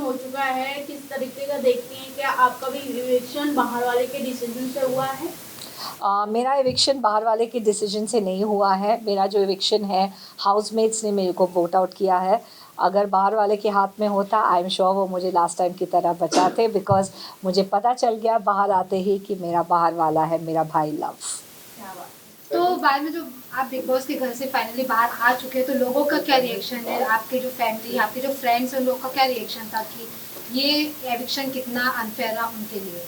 हो चुका है, किस तरीके का देखती हैं? क्या आपका भी इविक्शन बाहर वाले के डिसीजन से हुआ है? मेरा एविक्शन बाहर वाले के डिसीजन से नहीं हुआ है। मेरा जो एविक्शन है हाउसमेट्स ने मेरे को वोट आउट किया है। अगर बाहर वाले के हाथ में होता आई एम श्योर वो मुझे लास्ट टाइम की तरह बचाते, बिकॉज़ मुझे पता चल गया बाहर आते ही कि मेरा बाहर वाला है मेरा भाई लव। क्या बात है। तो बाद में जो आप बिग बॉस के घर से फाइनली बाहर आ चुके हैं तो लोगों का क्या रिएक्शन है, आपके जो फैमिली आपके जो फ्रेंड्स हैं उन लोगों का क्या रिएक्शन था कि ये एविक्शन कितना अनफेयर रहा उनके लिए?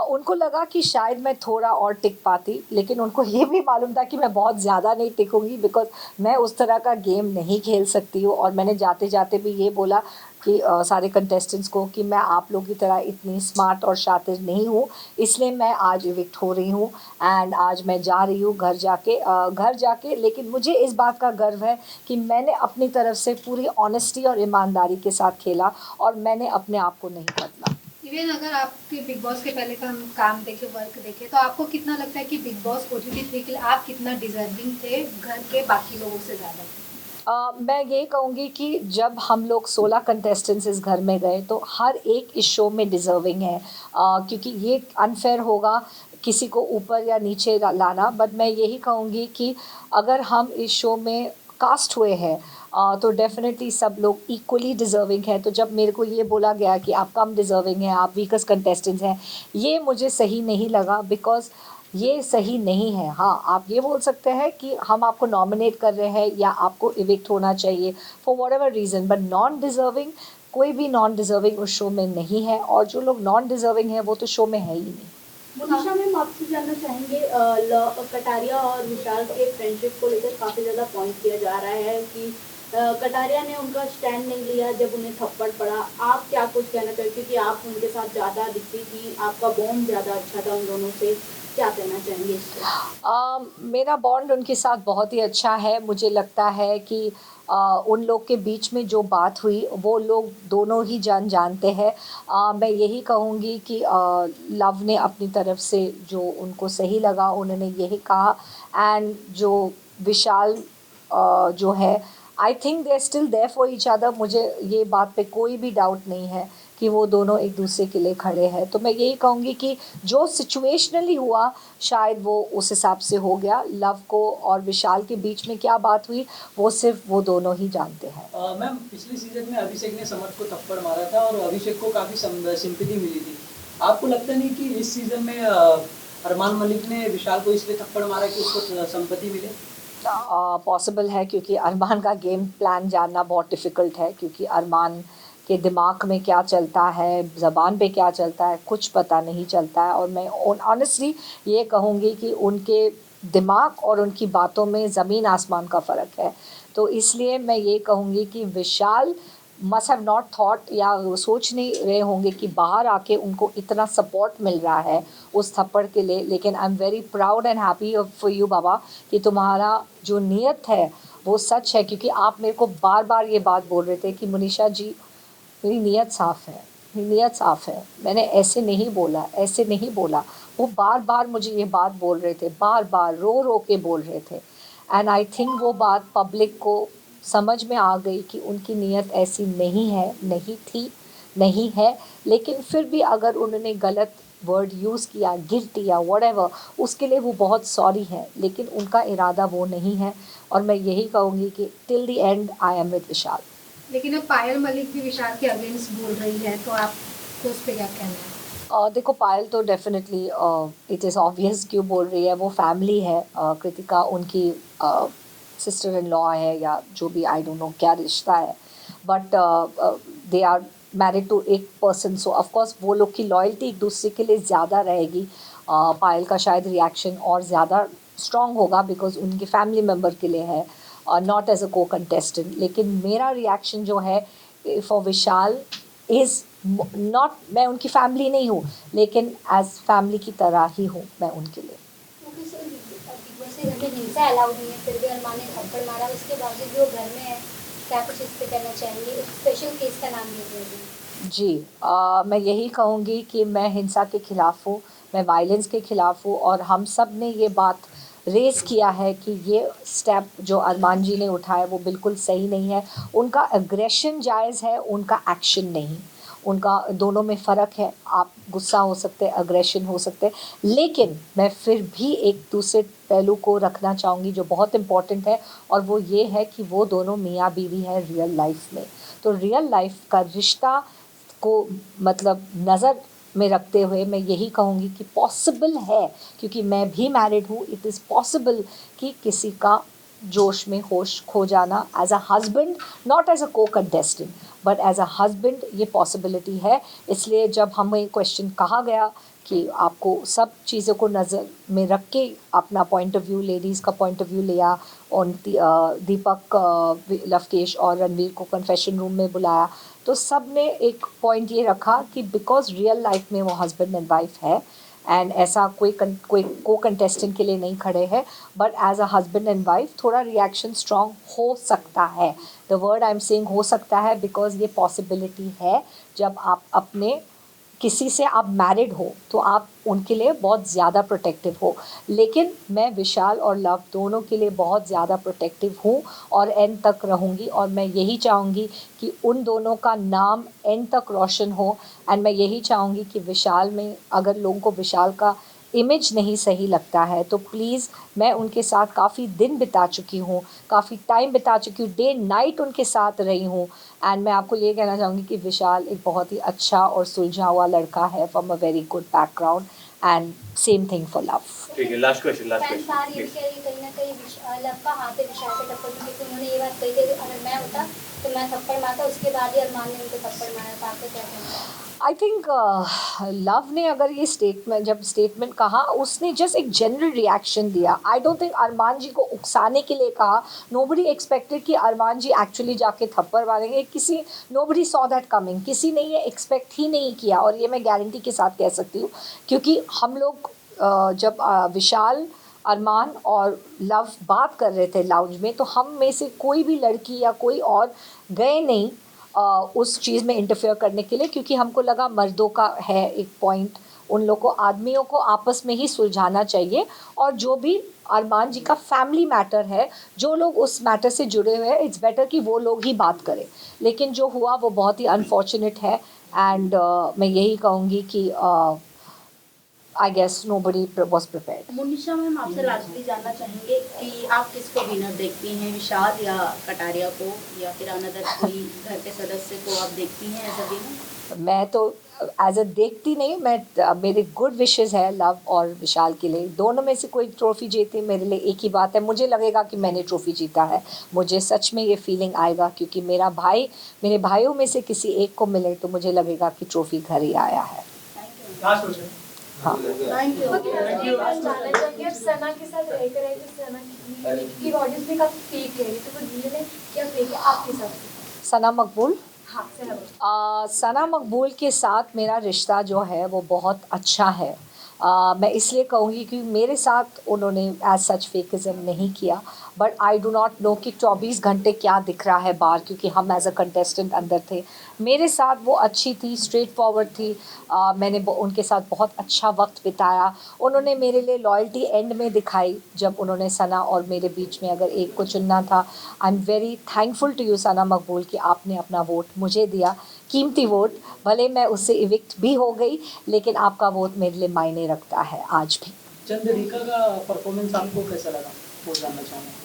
उनको लगा कि शायद मैं थोड़ा और टिक पाती, लेकिन उनको ये भी मालूम था कि मैं बहुत ज़्यादा नहीं टिकूंगी, बिकॉज़ मैं उस तरह का गेम नहीं खेल सकती हूँ। और मैंने जाते जाते भी ये बोला कि सारे कंटेस्टेंट्स को कि मैं आप लोगों की तरह इतनी स्मार्ट और शातिर नहीं हूँ, इसलिए मैं आज इविक्ट हो रही हूँ। एंड आज मैं जा रही हूँ घर जाके, लेकिन मुझे इस बात का गर्व है कि मैंने अपनी तरफ से पूरी ऑनेस्टी और ईमानदारी के साथ खेला और मैंने अपने आप को नहीं बदला। इवन अगर आपके बिग बॉस के पहले का हम काम देखे, वर्क देखे, तो आपको कितना लगता है कि बिग बॉस ओटीटी 3 के लिए आप कितना डिजर्विंग थे घर के बाकी लोगों से ज़्यादा? मैं ये कहूँगी कि जब हम लोग 16 कंटेस्टेंट्स इस घर में गए तो हर एक इस शो में डिज़र्विंग है, क्योंकि ये अनफेयर होगा किसी को ऊपर या नीचे लाना। बट मैं यही कहूँगी कि अगर हम इस शो में कास्ट हुए हैं तो डेफिनेटली सब लोग इक्वली डिज़र्विंग हैं। तो जब मेरे को ये बोला गया कि आप कम डिज़र्विंग हैं, आप वीकस्ट कंटेस्टेंट्स हैं, ये मुझे सही नहीं लगा, बिकॉज़ ये सही नहीं है। हाँ, आप ये बोल सकते हैं कि हम आपको नॉमिनेट कर रहे हैं या आपको इविक्ट होना चाहिए for whatever reason, but non deserving, कोई भी नॉन डिज़र्विंग उस शो में नहीं है, और जो लोग नॉन डिज़र्विंग हैं वो तो शो में है ही नहीं। मोनिशा मैम, आपसे जानना चाहेंगे, कटारिया और विशाल के फ्रेंडशिप को लेकर काफ़ी ज़्यादा पॉइंट किया जा रहा है कि कटारिया ने उनका स्टैंड नहीं लिया जब उन्हें थप्पड़ पड़ा। आप क्या कुछ कहना चाहेंगे, क्योंकि आप उनके साथ ज़्यादा दिखती थी, आपका बॉन्ड ज़्यादा अच्छा था उन दोनों से, क्या कहना चाहेंगे इस पर? मेरा बॉन्ड उनके साथ बहुत ही अच्छा है। मुझे लगता है कि उन लोग के बीच में जो बात हुई वो लोग दोनों ही जानते हैं। मैं यही कहूँगी कि लव ने अपनी तरफ से जो उनको सही लगा उन्होंने यही कहा। एंड जो विशाल जो है, I think they are still there for each other. मुझे ये बात पे कोई भी डाउट नहीं है कि वो दोनों एक दूसरे के लिए खड़े हैं। तो मैं यही कहूँगी कि जो सिचुएशनली हुआ शायद वो उस हिसाब से हो गया। लव को और विशाल के बीच में क्या बात हुई वो सिर्फ वो दोनों ही जानते हैं। मैम, पिछले सीजन में अभिषेक ने समर्थ को थप्पड़ मारा था और अभिषेक को काफ़ी सिंपैथी मिली थी। आपको लगता नहीं कि इस सीजन में अरमान मलिक ने विशाल को इसलिए थप्पड़ मारा कि उसको सिंपैथी मिले? पॉसिबल है, क्योंकि अरमान का गेम प्लान जानना बहुत डिफ़िकल्ट है, क्योंकि अरमान के दिमाग में क्या चलता है, ज़बान पे क्या चलता है, कुछ पता नहीं चलता है। और मैं ऑनेस्टली ये कहूँगी कि उनके दिमाग और उनकी बातों में ज़मीन आसमान का फ़र्क है। तो इसलिए मैं ये कहूँगी कि विशाल मस्ट हैव नॉट थॉट, या वो सोच नहीं रहे होंगे कि बाहर आके उनको इतना सपोर्ट मिल रहा है उस थप्पड़ के लिए। लेकिन I am very proud and happy for you बाबा कि तुम्हारा जो नीयत है वो सच है, क्योंकि आप मेरे को बार बार ये बात बोल रहे थे कि मुनीषा जी मेरी नीयत साफ़ है, मेरी नीयत साफ़ है, मैंने ऐसे नहीं बोला, ऐसे नहीं बोला। वो बार बार मुझे ये बात बोल रहे थे, बार बार रो रो के बोल रहे थे। एंड आई थिंक वो बात पब्लिक को समझ में आ गई कि उनकी नीयत ऐसी नहीं है, नहीं थी, नहीं है। लेकिन फिर भी अगर उन्होंने गलत वर्ड यूज़ किया, गिल्टी या व्हाटएवर, उसके लिए वो बहुत सॉरी है, लेकिन उनका इरादा वो नहीं है। और मैं यही कहूँगी कि till the end I am with Vishal. लेकिन अब पायल मलिक भी विशाल के अगेंस्ट बोल रही है, तो आपको उस पर क्या कहना है? देखो, पायल तो डेफिनेटली इट इज़ ऑब्वियस क्यों बोल रही है, वो फैमिली है। कृतिका उनकी सिस्टर इन लॉ है या जो भी, आई डोंट नो क्या रिश्ता है, but they are married to एक पर्सन, सो ऑफकोर्स वो लोग की लॉयल्टी एक दूसरे के लिए ज़्यादा रहेगी। पायल का शायद रिएक्शन और ज़्यादा स्ट्रॉन्ग होगा बिकॉज उनके फैमिली मेम्बर के लिए है, not as a co contestant. लेकिन मेरा रिएक्शन जो है फॉर विशाल इज़ नॉट, मैं उनकी फैमिली नहीं हूँ, लेकिन एज फैमिली की तरह ही हूँ मैं उनके लिए। क्योंकि सर बिग बॉस के घर में हिंसा अलाउड नहीं है, फिर भी अरमान ने थप्पड़ मारा, उसके बावजूद भी वो घर में है। क्या कुछ इस पे कहना चाहेंगे? एक स्पेशल केस का नाम ले रहे हैं। जी, मैं यही कहूँगी कि मैं हिंसा के ख़िलाफ़ हूँ, मैं वायलेंस के ख़िलाफ़ हूँ, और हम सब ने ये बात रेज़ किया है कि ये स्टेप जो अरमान जी ने उठाया वो बिल्कुल सही नहीं है। उनका एग्रेशन जायज़ है, उनका एक्शन नहीं। उनका दोनों में फ़र्क है। आप गुस्सा हो सकते हैं, एग्रेशन हो सकते हैं, लेकिन मैं फिर भी एक दूसरे पहलू को रखना चाहूँगी जो बहुत इम्पोर्टेंट है, और वो ये है कि वो दोनों मियाँ बीवी हैं रियल लाइफ में। तो रियल लाइफ का रिश्ता को मतलब नज़र में रखते हुए मैं यही कहूँगी कि पॉसिबल है, क्योंकि मैं भी मैरिड हूँ, इट इज़ पॉसिबल कि किसी का जोश में होश खो जाना as a husband, not as a co contestant but as a husband, ये पॉसिबिलिटी है। इसलिए जब हमें क्वेश्चन कहा गया कि आपको सब चीज़ों को नज़र में रख के अपना पॉइंट ऑफ व्यू, लेडीज़ का पॉइंट ऑफ व्यू लिया, और दीपक, लवकेश और रणवीर को कन्फेशन रूम में बुलाया, तो सब ने एक पॉइंट ये रखा कि बिकॉज रियल लाइफ में वो हस्बैंड एंड वाइफ है, एंड ऐसा कोई को कंटेस्टेंट के लिए नहीं खड़े हैं, but as a husband and wife थोड़ा रिएक्शन स्ट्रॉन्ग हो सकता है। The word I am saying हो सकता है बिकॉज ये पॉसिबिलिटी है। जब आप अपने किसी से आप मैरिड हो तो आप उनके लिए बहुत ज़्यादा प्रोटेक्टिव हो, लेकिन मैं विशाल और लव दोनों के लिए बहुत ज़्यादा प्रोटेक्टिव हूँ और एंड तक रहूँगी, और मैं यही चाहूँगी कि उन दोनों का नाम एंड तक रोशन हो। एंड मैं यही चाहूँगी कि विशाल में अगर लोगों को विशाल का इमेज नहीं सही लगता है तो प्लीज़, मैं उनके साथ काफ़ी दिन बिता चुकी हूँ, काफ़ी टाइम बिता चुकी हूँ, डे नाइट उनके साथ रही हूँ, एंड मैं आपको ये कहना चाहूँगी कि विशाल एक बहुत ही अच्छा और सुलझा हुआ लड़का है from a very good background, and same thing for love. ठीक है, लास्ट क्वेश्चन फैंस बाहर ये भी कह रही है कहीं ना कहीं लव का हाथ है विशाल के टक्कर में, क्योंकि उन्होंने ये बात कही थी कि अगर मैं होता तो मैं थप्पड़ मारता, उसके बाद ही अरमान ने उनको थप्पड़ मारा था। आपको क्या कहना है? आई थिंक लव ने अगर ये स्टेटमेंट, जब स्टेटमेंट कहा, उसने जस्ट एक जनरल रिएक्शन दिया। आई डोंट थिंक अरमान जी को उकसाने के लिए कहा। नोबडी एक्सपेक्टेड कि अरमान जी एक्चुअली जाके थप्पड़ मारेंगे। Nobody saw that coming. किसी ने ये एक्सपेक्ट ही नहीं किया, और ये मैं गारंटी के साथ कह सकती हूँ, क्योंकि हम लोग जब विशाल, अरमान और लव बात कर रहे थे लाउंज में, तो हम में से कोई भी लड़की या कोई और गए नहीं उस चीज़ में इंटरफेयर करने के लिए, क्योंकि हमको लगा मर्दों का है एक पॉइंट, उन लोग को, आदमियों को आपस में ही सुलझाना चाहिए, और जो भी अरमान जी का फैमिली मैटर है, जो लोग उस मैटर से जुड़े हुए हैं, इट्स बेटर कि वो लोग ही बात करें। लेकिन जो हुआ वो बहुत ही अनफॉर्चुनेट है, एंड मैं यही कहूँगी कि I guess nobody was prepared. Munisha ma'am, आपसे लास्टली जानना चाहेंगे कि आप किसको विनर देखती हैं, विशाल या कटारिया को, या फिर अनदर कोई घर के सदस्य को आप देखती हैं एज अ विनर? मैं तो एज अ देखती नहीं, मैं मेरे गुड विशेस है लव और विशाल के लिए। दोनों में से कोई ट्रॉफी जीते मेरे लिए एक ही बात है, मुझे लगेगा कि मैंने ट्रॉफी जीता है, मुझे सच में ये फीलिंग आएगा, क्योंकि मेरे भाइयों में से किसी एक को मिले तो मुझे लगेगा कि ट्रॉफी घर ही आया है। Last question. हाँ, थैंक यू। सना के साथ रहकर है जो सना की ऑडियंस में काफी फेक है, तो वो रियल है क्या फेक है आपके साथ? सना मकबूल, हाँ सना। सना मकबूल के साथ मेरा रिश्ता जो है वो बहुत अच्छा है। मैं इसलिए कहूँगी कि मेरे साथ उन्होंने एज सच फेकिज़म नहीं किया, but I do not know कि 24 घंटे क्या दिख रहा है बाहर, क्योंकि हम एज अ कंटेस्टेंट अंदर थे। मेरे साथ वो अच्छी थी, स्ट्रेट फॉरवर्ड थी। मैंने उनके साथ बहुत अच्छा वक्त बिताया। उन्होंने मेरे लिए लॉयल्टी एंड में दिखाई, जब उन्होंने सना और मेरे बीच में अगर एक को चुनना था। I am very thankful to you Sana Maqbool कि आपने अपना वोट मुझे दिया, कीमती वोट। भले मैं उससे इविक्ट भी हो गई, लेकिन आपका वोट मेरे लिए मायने रखता है आज भी। चंद्रिका का परफॉर्मेंस आपको कैसा लगा, वो जानना चाहूँगा।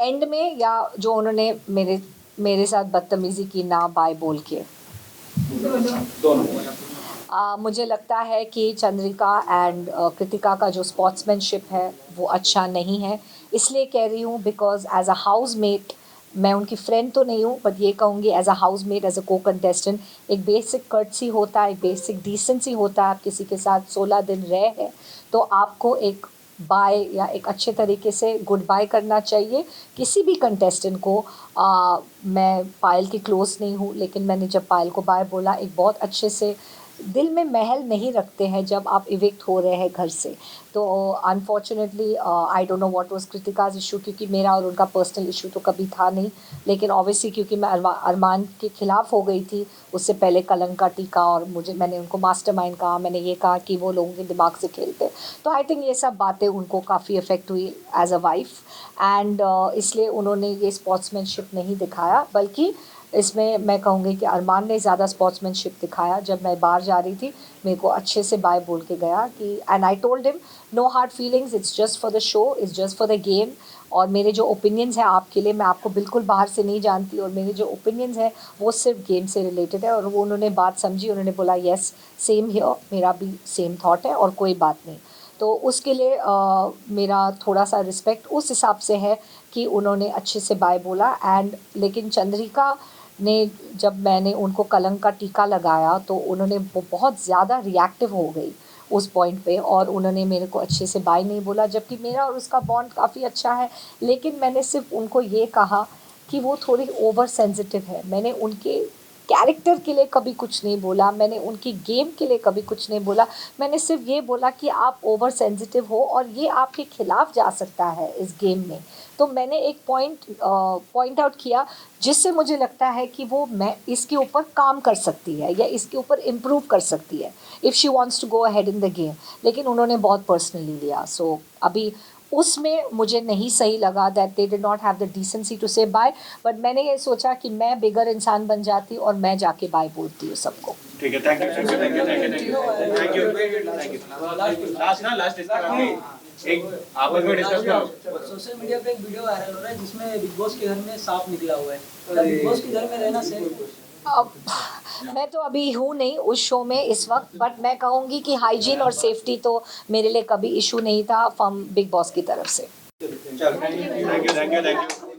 एंड में, या जो उन्होंने मेरे साथ बदतमीज़ी की ना बाय बोल के? दोनों। मुझे लगता है कि चंद्रिका एंड कृतिका का जो स्पोर्ट्समैनशिप है वो अच्छा नहीं है। इसलिए कह रही हूँ बिकॉज एज अ हाउसमेट, मैं उनकी फ्रेंड तो नहीं हूँ, बट ये कहूँगी as a housemate, as a co contestant, एक बेसिक कर्टसी होता है, एक बेसिक डिसेंसी होता है। आप किसी के साथ 16 दिन रहे हैं तो आपको एक बाय या एक अच्छे तरीके से गुड बाय करना चाहिए किसी भी कंटेस्टेंट को। मैं पायल की क्लोज नहीं हूँ, लेकिन मैंने जब पायल को बाय बोला, एक बहुत अच्छे से दिल में महल नहीं रखते हैं जब आप इविक्ट हो रहे हैं घर से। तो unfortunately I don't know what was Kritika's issue, क्योंकि मेरा और उनका पर्सनल इशू तो कभी था नहीं, लेकिन ऑब्वियसली क्योंकि मैं अरमान के खिलाफ हो गई थी उससे पहले कलंक का टीका, और मैंने उनको मास्टरमाइंड कहा, मैंने ये कहा कि वो लोगों के दिमाग से खेलते। तो आई थिंक ये सब बातें उनको काफ़ी अफेक्ट हुई एज अ वाइफ, एंड इसलिए उन्होंने ये स्पोर्ट्समैनशिप नहीं दिखाया, बल्कि इसमें मैं कहूँगी कि अरमान ने ज़्यादा स्पोर्ट्समैनशिप दिखाया। जब मैं बाहर जा रही थी मेरे को अच्छे से बाय बोल के गया कि, and I told him no hard feelings, it's just for the show, it's just for the game, और मेरे जो ओपिनियंस हैं आपके लिए, मैं आपको बिल्कुल बाहर से नहीं जानती, और मेरे जो ओपिनियंस हैं वो सिर्फ गेम से रिलेटेड है। और वो उन्होंने बात समझी, उन्होंने बोला येस सेम हियर, मेरा भी सेम थॉट है और कोई बात नहीं। तो उसके लिए मेरा थोड़ा सा रिस्पेक्ट उस हिसाब से है कि उन्होंने अच्छे से बाय बोला। एंड लेकिन चंद्रिका ने, जब मैंने उनको कलंक का टीका लगाया तो उन्होंने बहुत ज़्यादा रिएक्टिव हो गई उस पॉइंट पे, और उन्होंने मेरे को अच्छे से बाय नहीं बोला, जबकि मेरा और उसका बॉन्ड काफ़ी अच्छा है। लेकिन मैंने सिर्फ उनको ये कहा कि वो थोड़ी ओवर सेंसिटिव है। मैंने उनके कैरेक्टर के लिए कभी कुछ नहीं बोला, मैंने उनकी गेम के लिए कभी कुछ नहीं बोला, मैंने सिर्फ ये बोला कि आप ओवर सेंसिटिव हो और ये आपके खिलाफ जा सकता है इस गेम में। तो मैंने एक पॉइंट आउट किया जिससे मुझे लगता है कि वो मैं इसके ऊपर काम कर सकती है या इसके ऊपर इम्प्रूव कर सकती है if she wants to go ahead in the game. लेकिन उन्होंने बहुत पर्सनली लिया, सो अभी उसमें मुझे नहीं सही लगा that they did not have the decency to say bye. But मैंने ये सोचा कि मैं बिगर इंसान बन जाती और मैं जाके बाय बोलती हूँ सबको। ठीक है, थैंक यू। लास्ट एक आपस में डिस्कस करो। सोशल मीडिया पे एक वीडियो वायरल हो रहा है जिसमें बिग बॉस के घर में सांप निकला हुआ है। क्या बिग बॉस के घर में रहना सही? अब मैं तो अभी हूँ नहीं उस शो में इस वक्त, बट मैं कहूँगी कि हाइजीन और सेफ्टी तो मेरे लिए कभी इशू नहीं था फ्रॉम बिग बॉस की तरफ से। चलो, थैंक यू।